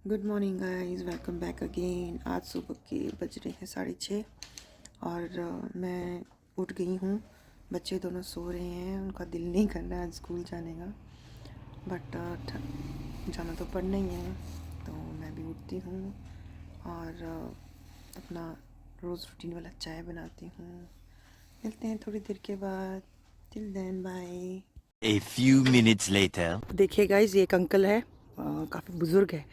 Good morning guys, welcome back again. आज सुबह के बज रहे हैं 6:30 और मैं उठ गई हूँ। बच्चे दोनों सो रहे हैं, उनका दिल नहीं कर रहा है आज स्कूल जाने का, बट जाना तो पड़ना ही है। तो मैं भी उठती हूँ और अपना रोज़ रूटीन वाला चाय बनाती हूँ। मिलते हैं थोड़ी देर के बाद। Till then bye. A few minutes later. देखिए गाइस, ये एक अंकल है, काफ़ी बुज़ुर्ग है।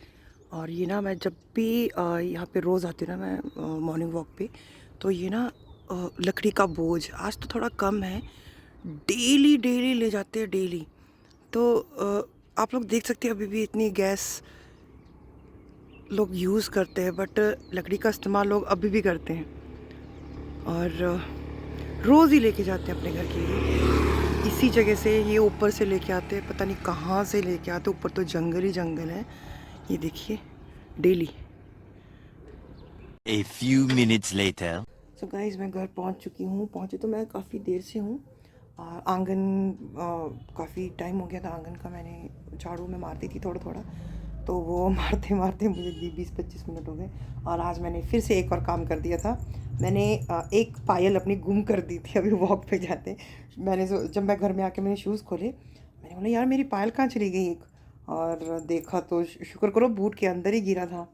और ये ना, मैं जब भी यहाँ पे रोज़ आती हूँ ना, मैं मॉर्निंग वॉक पे, तो ये ना लकड़ी का बोझ आज तो थोड़ा कम है, डेली डेली ले जाते हैं डेली। तो आप लोग देख सकते हैं अभी भी इतनी गैस लोग यूज़ करते हैं, बट लकड़ी का इस्तेमाल लोग अभी भी करते हैं और रोज़ ही लेके जाते हैं अपने घर के लिए। इसी जगह से ये ऊपर से लेके आते हैं, पता नहीं कहाँ से लेके आते, ऊपर तो जंगल ही जंगल है। ये देखिए daily. A few minutes later. So guys, मैं घर पहुंच चुकी हूँ। पहुंचे तो मैं काफ़ी देर से हूँ। आंगन काफ़ी टाइम हो गया था, आंगन का मैंने झाड़ू में मारती थी थोड़ा थोड़ा, तो वो मारते मारते मुझे 20-25 मिनट हो गए। और आज मैंने फिर से एक और काम कर दिया था। मैंने एक पायल अपनी गुम कर दी थी अभी वॉक पे जाते। जब मैं घर में आके मैंने शूज़ खोले, मैंने बोला यार मेरी पायल कहाँ चली गई एक, और देखा तो शुक्र करो बूट के अंदर ही गिरा था।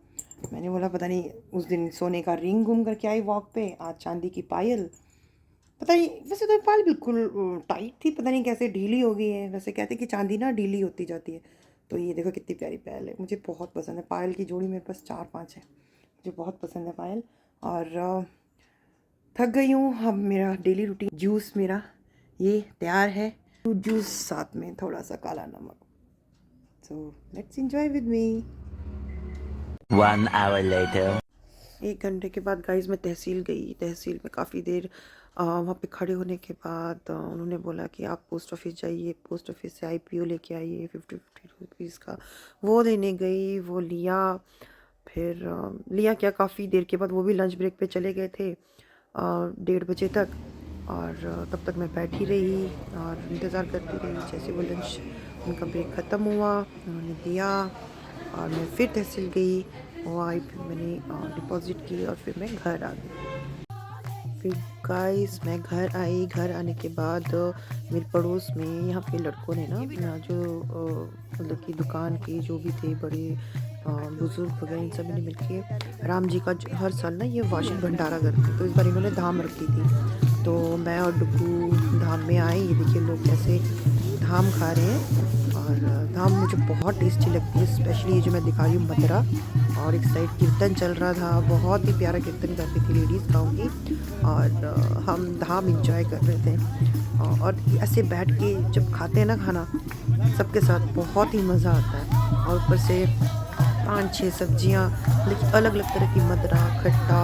मैंने बोला पता नहीं उस दिन सोने का रिंग घूम करके आई वॉक पे, आज चांदी की पायल। पता नहीं, वैसे तो पायल बिल्कुल टाइट थी, पता नहीं कैसे ढीली हो गई है। वैसे कहते हैं कि चांदी ना ढीली होती जाती है। तो ये देखो कितनी प्यारी पायल है, मुझे बहुत पसंद है। पायल की जोड़ी मेरे पास 4-5 है, मुझे बहुत पसंद है पायल। और थक गई हूँ। अब मेरा डेली रूटीन जूस मेरा ये तैयार है। फ्रूट जूस साथ में थोड़ा सा काला नमक। So let's enjoy with me. 1 hour later. 1 घंटे के बाद गाइस मैं तहसील गई। तहसील में काफ़ी देर वहाँ पे खड़े होने के बाद उन्होंने बोला कि आप पोस्ट ऑफिस जाइए, पोस्ट ऑफिस से आईपीओ लेके आइए 50 रुपीज़ का। वो लेने गई, वो लिया। फिर लिया क्या, काफ़ी देर के बाद वो भी लंच ब्रेक पे चले गए थे 1:30 बजे तक। और तब तक मैं बैठी रही और इंतज़ार करती रही। जैसे वो लंच उनका ब्रेक ख़त्म हुआ, उन्होंने दिया और मैं फिर तहसील गई। वो आई, फिर मैंने डिपॉज़िट की और फिर मैं घर आ गई। फिर गाइस मैं घर आई। घर आने के बाद मेरे पड़ोस में यहाँ पे लड़कों ने ना जो मतलब कि दुकान के जो भी थे बड़े बुज़ुर्ग वगैरह, इन सभी ने मिलके राम जी का हर साल ना ये वार्षिक भंडारा करते, तो इस बार इन्होंने धाम रखी थी। तो मैं और डुगू धाम में आए। ये देखिए लोग कैसे धाम खा रहे हैं। और धाम मुझे बहुत टेस्टी लगती है, स्पेशली ये जो मैं दिखा रही हूँ मदरा। और एक साइड कीर्तन चल रहा था, बहुत ही प्यारा कीर्तन कर रही थी लेडीज़ गाँव की। और हम धाम इंजॉय कर रहे थे। और ऐसे बैठ के जब खाते हैं ना खाना सबके साथ, बहुत ही मज़ा आता है। और ऊपर से 5-6 सब्जियाँ, लेकिन अलग अलग तरह की, मदरा, खट्टा,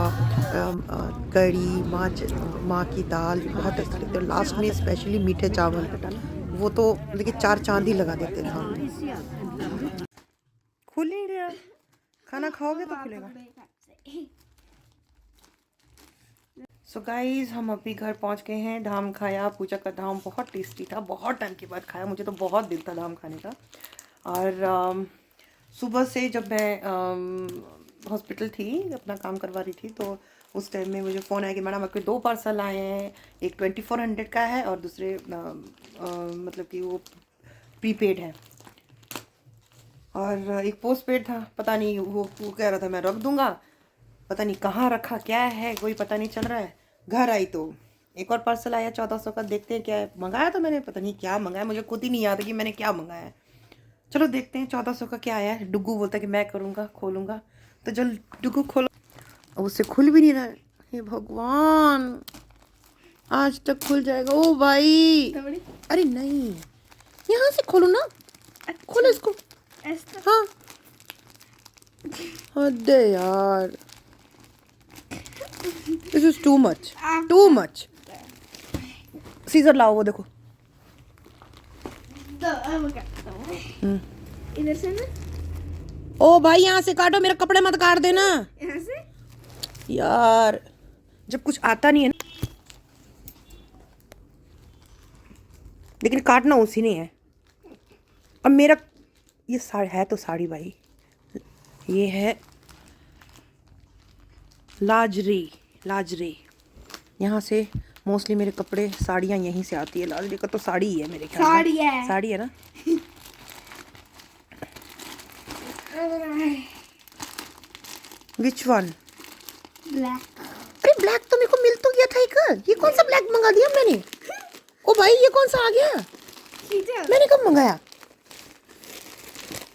कड़ी, माँ की दाल, बहुत अच्छा लगता है। लास्ट में स्पेशली मीठे चावल, वो तो देखिए 4 चांद ही लगा देते थे हम। खुल नहीं रहा, खाना खाओगे तो खुलेगा। सो गाइज, हम अभी घर पहुंच गए हैं। धाम खाया, पूजा का धाम बहुत टेस्टी था, बहुत टाइम के बाद खाया। मुझे तो बहुत दिल था धाम खाने का। और सुबह से जब मैं हॉस्पिटल थी, अपना काम करवा रही थी, तो उस टाइम में मुझे फ़ोन आया कि मैडम आपके 2 पार्सल आए हैं। एक 2400 का है और दूसरे मतलब कि वो प्रीपेड है, और एक पोस्ट पेड था। पता नहीं वो कह रहा था मैं रख दूंगा, पता नहीं कहाँ रखा, क्या है कोई पता नहीं चल रहा है। घर आई तो एक और पार्सल आया 1400 का। देखते हैं क्या है। मंगाया तो मैंने, पता नहीं क्या मंगाया, मुझे खुद ही नहीं याद है कि मैंने क्या मंगाया है। चलो देखते हैं 1400 का क्या आया है। डुगू बोलता है कि मैं करूँगा, खोलूँगा। तो जल डुगू खोलो, अब उससे खुल भी नहीं रहा है। हे भगवान, आज तक खुल जाएगा। ओ भाई, अरे नहीं, यहाँ से खोलो ना। खोलो इसको। हाँ, अरे यार, this is too much, too much. Scissor लाओ, वो देखो। इधर से ना, ओ भाई, यहाँ से काटो, मेरे कपड़े मत काट देना यहाँ से। यार। जब कुछ आता नहीं है ना, लेकिन काटना उसी ने है। अब मेरा ये साड़ी है तो साड़ी भाई, ये है लाजरी। यहाँ से मोस्टली मेरे कपड़े साड़ियाँ यहीं से आती है। लाजरी का तो साड़ी ही है मेरे ख्याल में। साड़ी है ना। Which one? ब्लैक। अरे ब्लैक तो मेरे को मिल तो गया था एक। ये कौन सा ब्लैक मंगा दिया मैंने? ओ भाई ये कौन सा आ गया? मैंने कब मंगाया?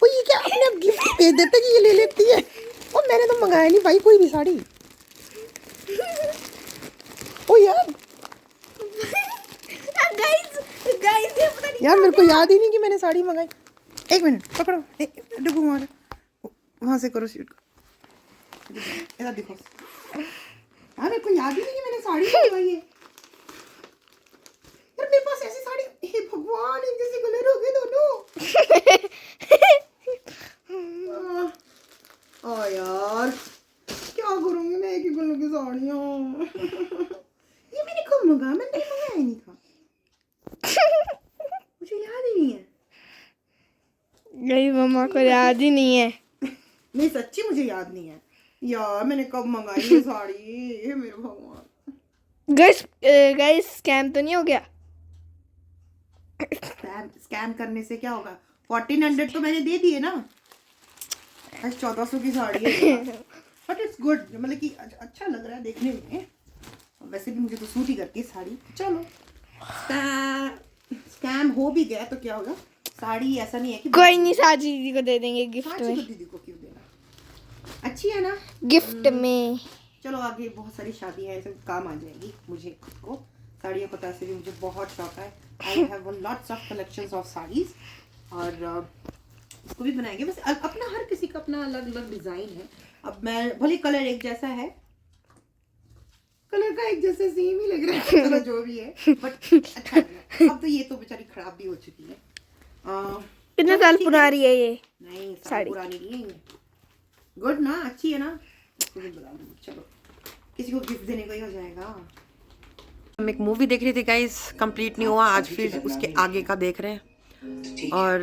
ओ ये क्या अपने आप गिफ्ट भेज देते कि ये ले लेती है? ओ मैंने तो मंगाया नहीं भाई कोई भी साड़ी। ओ यार गाइस ये पता नहीं यार मेरे को याद ही नहीं कि मैंने साड़ी मंगाई। एक मिनट पकड़ो, डुगू मार वहां से करो शूट। ऐसा देखो यार मेरे को याद ही नहीं कि मैंने साड़ी मंगाई है। यार मेरे पास ऐसी साड़ी, हे भगवान एक जैसे कलर हो गए दोनों। यार क्या करूंगी मैं एक ही कलर की साड़ियाँ। ये मैंने कब मंगाया? मैंने मंगाया ही नहीं था। मुझे याद ही नहीं है। गई मम्मा को याद ही नहीं है। नहीं सच्ची मुझे याद नहीं है यार मैंने कब मंगाई ये साड़ी। ये मेरे भगवान। गाइस स्कैम तो नहीं हो गया? स्कैम करने से क्या होगा? 1400 तो मैंने दे दिए ना। 1400 की साड़ी है बट इट्स गुड। मतलब कि अच्छा लग रहा है देखने में। वैसे भी मुझे तो सूट ही करती है साड़ी। चलो स्कैम हो भी गया तो क्या होगा? साड़ी ऐसा नहीं है कि कोई नहीं, साजी दीदी को दे देंगे गिफ्ट साड़ी में। को दीदी को क्यों देना? अच्छी है ना। गिफ्ट में। चलो आगे बहुत सारी शादियाँ ऐसे काम आ जाएगी मुझे खुद को। साड़ियों को तो ऐसे भी मुझे बहुत शौक है। I have lots of collections of saris और इसको भी बनाएंगे। बस अपना हर किसी का अपना अलग अलग डिजाइन है। अब मैं भले कलर एक जैसा है, कलर का एक जैसा सेम ही लग रहा है। चलो जो भी है बट अच्छा लग रहा है। अब तो ये तो बेचारी खराब भी हो चुकी है। कितने साल पुरानी है ये? नहीं साड़ी साड़ी पुरानी नहीं है ये। गुड ना, अच्छी है ना। इसको भी बता दूँ। चलो किसी को गिफ्ट देने को ही हो जाएगा। हम एक मूवी देख रहे थे गाइस, कंप्लीट नहीं हुआ आज, फिर उसके आगे का देख रहे हैं। और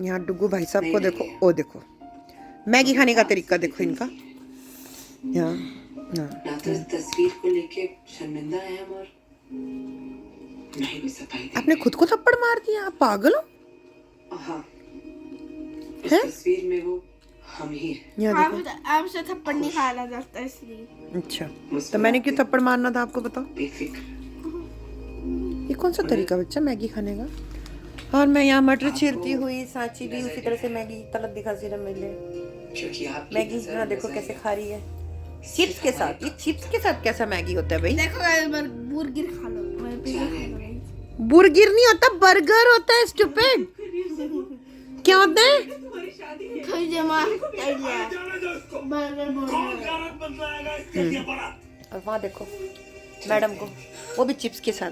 यहाँ डुगू भाई साहब को देखो, ओ देखो मैगी खाने का तरीका देखो इनका। यहाँ ना तो इस तस्वीर को लेके शर्मिंदा है हम और ना ही कोई सफाई। आपने खुद को थप्पड़ मार दिया, आप पागल हो? हाँ, इस तस्वीर में वो हम ही हैं। यहाँ देखो। आपसे थप्पड़ नहीं खाना जाता इसलिए। अच्छा तो मैंने क्यों थप्पड़ मारना था आपको बताओ? बेफिक्र। ये कौन सा तरीका बच्चा मैगी खाने का? और मैं यहाँ मटर छीलती हुई, सांची भी उसी तरह से मैगी तलब दिखा सिर्फ मिले। क्योंकि आप मैगी हाँ देखो कैसे खा रही है चिप्स के साथ। ये चिप्स के साथ कैसा मैगी होता है भाई? देखो बुर्गर खा लो, मैं पिज़्ज़ा खा लो। बुर्गर नहीं होता, बर्गर होता है स्टूपिड। क्या होता है? बर्गर और वहाँ देखो मैडम को, वो भी चिप्स के साथ।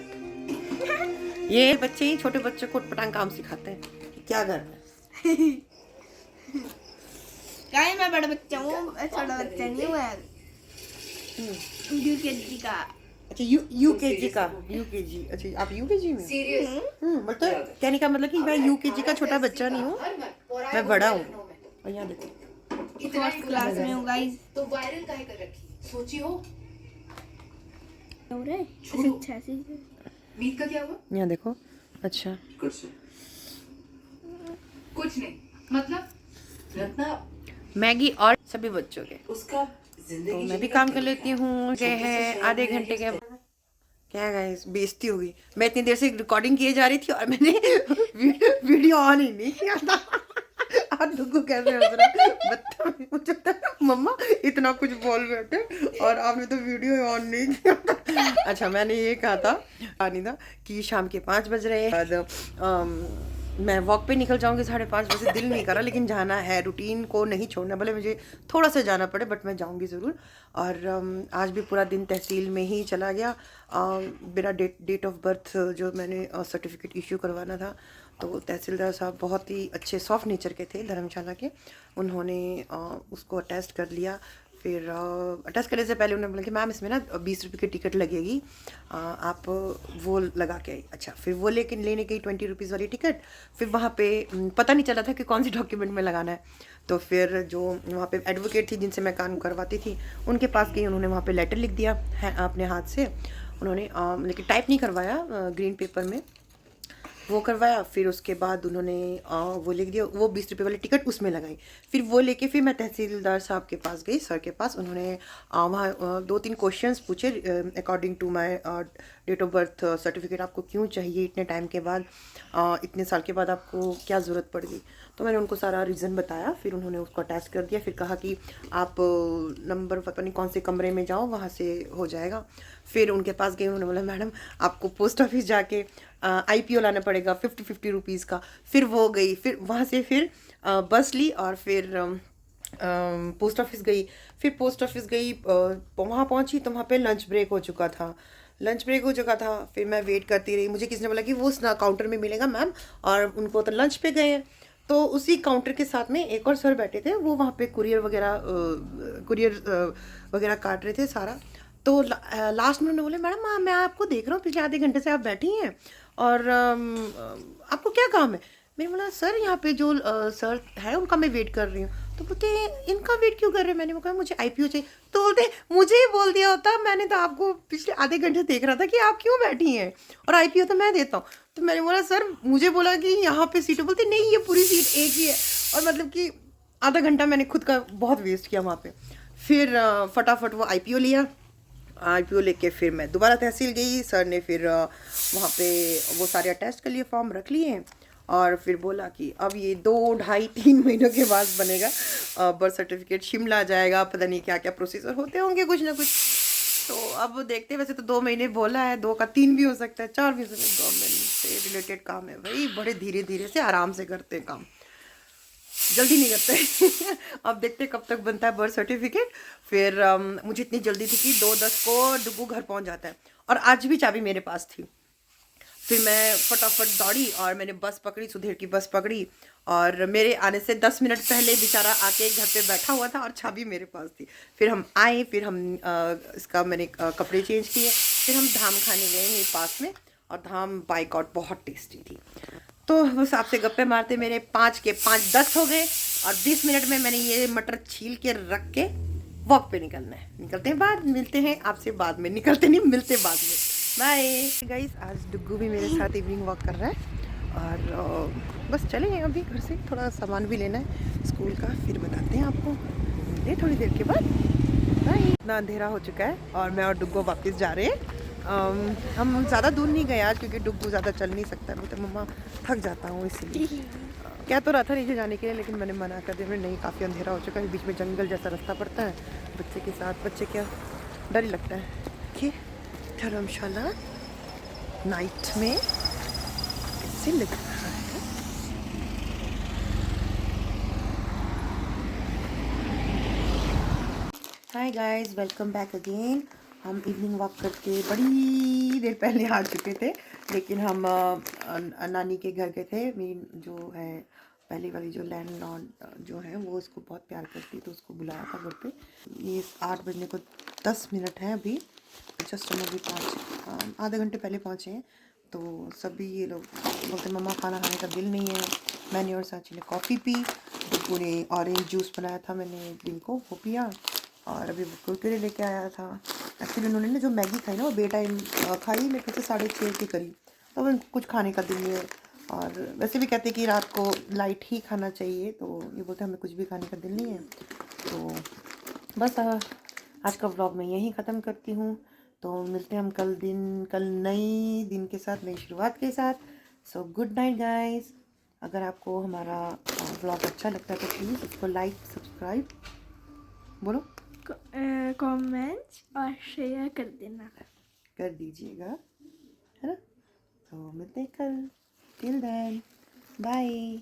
ये बच्चे ही छोटे बच्चों को पटांग काम सिखाते हैं कि क्या करना है। गाइस मैं बड़ा बच्चा हूँ, छोटा बच्चा नहीं हूँ यार। यूकेजी का। अच्छा यूकेजी का। यूकेजी अच्छा आप यूकेजी में? मतलब कहने का मतलब कि मैं यूकेजी का छोटा बच्चा नहीं हूँ, मैं बड़ा हूँ। और यहाँ देखो फर्स्ट क्लास में हूँ गाइस। तो वायरल काहे कर रखी सोची हो? हो रहा है अच्छा सी। मीत का क्या हुआ? यहाँ देखो। अच्छा कुछ नहीं, मतलब रत्ना मैगी और सभी बच्चों के। उसका तो जिंदगी मैं भी काम कर लेती हूँ। ये है आधे घंटे के। क्या गाइस बेइज्जती हो गई। मैं इतनी देर से रिकॉर्डिंग किए जा रही थी और मैंने वीडियो ऑन ही नहीं किया था। और डुगू कैसे हंस रहा है बदतमीज। मुझे लगता है मम्मा इतना कुछ बोल बैठे और आपने तो वीडियो ऑन नहीं किया था। अच्छा मैंने ये कहा था अनिता कि शाम के 5 बज रहे हैं, मैं वॉक पे निकल जाऊंगी 5:30 बजे। दिल नहीं करा लेकिन जाना है, रूटीन को नहीं छोड़ना, भले मुझे थोड़ा सा जाना पड़े बट मैं जाऊंगी ज़रूर। और आज भी पूरा दिन तहसील में ही चला गया। मेरा डेट ऑफ बर्थ जो मैंने सर्टिफिकेट इशू करवाना था, तो तहसीलदार साहब बहुत ही अच्छे सॉफ्ट नेचर के थे धर्मशाला के, उन्होंने उसको अटेस्ट कर लिया। फिर टेस्ट करने से पहले उन्होंने बोला कि मैम इसमें ना 20 रुपये की टिकट लगेगी, आप वो लगा के आई। अच्छा, फिर वो लेने गई 20 रुपीज़ वाली टिकट। फिर वहाँ पे पता नहीं चला था कि कौन सी डॉक्यूमेंट में लगाना है। तो फिर जो वहाँ पे एडवोकेट थी जिनसे मैं काम करवाती थी, उनके पास गई। उन्होंने वहाँ पे लेटर लिख दिया है अपने हाथ से। उन्होंने लेकिन टाइप नहीं करवाया, ग्रीन पेपर में वो करवाया। फिर उसके बाद उन्होंने वो लिख दिया, वो 20 रुपये वाली टिकट उसमें लगाई। फिर वो लेके फिर मैं तहसीलदार साहब के पास गई, सर के पास। उन्होंने वहाँ 2-3 क्वेश्चंस पूछे according to my date of birth certificate आपको क्यों चाहिए इतने टाइम के बाद, इतने साल के बाद आपको क्या ज़रूरत पड़ गई। तो मैंने उनको सारा रीज़न बताया। फिर उन्होंने उसको अटैच कर दिया। फिर कहा कि आप नंबर पता नहीं कौन से कमरे में जाओ, वहाँ से हो जाएगा। फिर उनके पास गई। उन्होंने बोला मैडम आपको पोस्ट ऑफिस जाके IPO लाना पड़ेगा 50 रुपीज़ का। फिर वो गई, फिर वहाँ से फिर बस ली और फिर पोस्ट ऑफिस गई। फिर पोस्ट ऑफिस गई, वहाँ पहुँची तो वहाँ पे लंच ब्रेक हो चुका था। फिर मैं वेट करती रही। मुझे किसी ने बोला कि वो उस काउंटर में मिलेगा मैम, और उनको तो लंच पे गए हैं। तो उसी काउंटर के साथ में एक और सर बैठे थे, वो वहाँ पे कुरियर वगैरह काट रहे थे सारा। तो लास्ट में उन्होंने बोले मैडम मैं आपको देख रहा हूँ पिछले आधे घंटे से आप बैठी हैं, और आपको क्या काम है। मैंने बोला सर यहाँ पे जो सर है उनका मैं वेट कर रही हूँ। तो बोलते इनका वेट क्यों कर रहे हैं। मैंने कहा मुझे IPO चाहिए। तो बोलते मुझे ही बोल दिया होता, मैंने तो आपको पिछले आधे घंटे से देख रहा था कि आप क्यों बैठी हैं, और IPO तो मैं देता हूँ। तो मैंने बोला सर मुझे बोला कि यहाँ पे सीट। बोलते नहीं ये पूरी सीट एक ही है। और मतलब कि आधा घंटा मैंने खुद का बहुत वेस्ट किया वहाँ पे। फिर फटाफट वो IPO लिया। IPO लेके फिर मैं दोबारा तहसील गई। सर ने फिर वहाँ पे वो सारे अटैच कर लिए, फॉर्म रख लिए, और फिर बोला कि अब ये 2-2.5-3 महीनों के बाद बनेगा बर्थ सर्टिफिकेट, शिमला जाएगा, पता नहीं क्या क्या प्रोसीजर होते होंगे कुछ ना कुछ। तो अब देखते, वैसे तो 2 महीने बोला है, 2 का 3 भी हो सकता है, 4 भी हो सकता है। गवर्नमेंट से रिलेटेड काम है भाई, बड़े धीरे धीरे से आराम से करते हैं काम, जल्दी नहीं करते। अब देखते कब तक बनता है बर्थ सर्टिफिकेट। फिर मुझे इतनी जल्दी थी कि 2:10 को डुगू घर पहुंच जाता है, और आज भी चाबी मेरे पास थी। फिर मैं फटाफट दौड़ी और मैंने बस पकड़ी, सुधीर की बस पकड़ी, और मेरे आने से 10 मिनट पहले बेचारा आके घर पे बैठा हुआ था और चाबी मेरे पास थी। फिर हम आए, फिर हम इसका मैंने कपड़े चेंज किए। फिर हम धाम खाने गए यहीं पास में, और धाम बाय गॉड बहुत टेस्टी थी। तो उस आपसे गप्पे मारते मेरे 5 के 5:10 हो गए, और 20 मिनट में मैंने ये मटर छील के रख के वॉक पे निकलना है। निकलते हैं बाद, मिलते हैं आपसे बाद में, निकलते नहीं मिलते बाद में। Bye guys. आज डुग्गू भी मेरे साथ इवनिंग वॉक कर रहा है, और बस चलेंगे अभी घर से, थोड़ा सामान भी लेना है स्कूल का, फिर बताते हैं आपको। मिलते थोड़ी देर के बाद। बाय। इतना अंधेरा हो चुका है और मैं और डुग्गू वापस जा रहे हैं। हम ज़्यादा दूर नहीं गए आज, क्योंकि डुग्गू ज़्यादा चल नहीं सकता है। बोलते मम्मा थक जाता हूँ, इसलिए क्या तो रहा था नीचे जाने के लिए, लेकिन मैंने मना कर दिया। नहीं, काफ़ी अंधेरा हो चुका है, बीच में जंगल जैसा रास्ता पड़ता है, बच्चे के साथ बच्चे क्या डर ही लगता है। देखिए धर्मशाला नाइट में कैसे लग रहा है। Hi guys, welcome back again. हम इवनिंग वॉक करके बड़ी देर पहले आ चुके थे, लेकिन हम नानी के घर गए थे। मेरी जो है पहले वाली जो लैंडलॉर्ड जो है वो उसको बहुत प्यार करती, तो उसको बुलाया था घर पे। ये 8 बजने को 10 मिनट है अभी, जस्ट हम अभी आधे घंटे पहले पहुँचे हैं। तो सभी ये लोग बोलते मम्मा खाना खाने का दिल नहीं है। मैंने और साची ने कॉफ़ी पी, डुग्गू ने ऑरेंज जूस बनाया था मैंने एक दिन को, वो पिया, और अभी वो कुरकुरे लेके आया था। एक्चुअली उन्होंने ना जो मैगी खाई ना वो बे टाइम खाई, मेरे से 6:30 के करीब, तो अब उनको कुछ खाने का दिल नहीं है। और वैसे भी कहते कि रात को लाइट ही खाना चाहिए, तो ये बोलते हमें कुछ भी खाने का दिल नहीं है। तो बस आज का व्लॉग मैं यहीं ख़त्म करती हूँ। तो मिलते हैं हम कल नई दिन के साथ, नई शुरुआत के साथ। So good night guys. अगर आपको हमारा व्लॉग अच्छा लगता है तो प्लीज़ उसको लाइक, सब्सक्राइब बोलो, कमेंट और शेयर कर देना, कर दीजिएगा, है ना। तो मिलते हैं कल। Till then bye.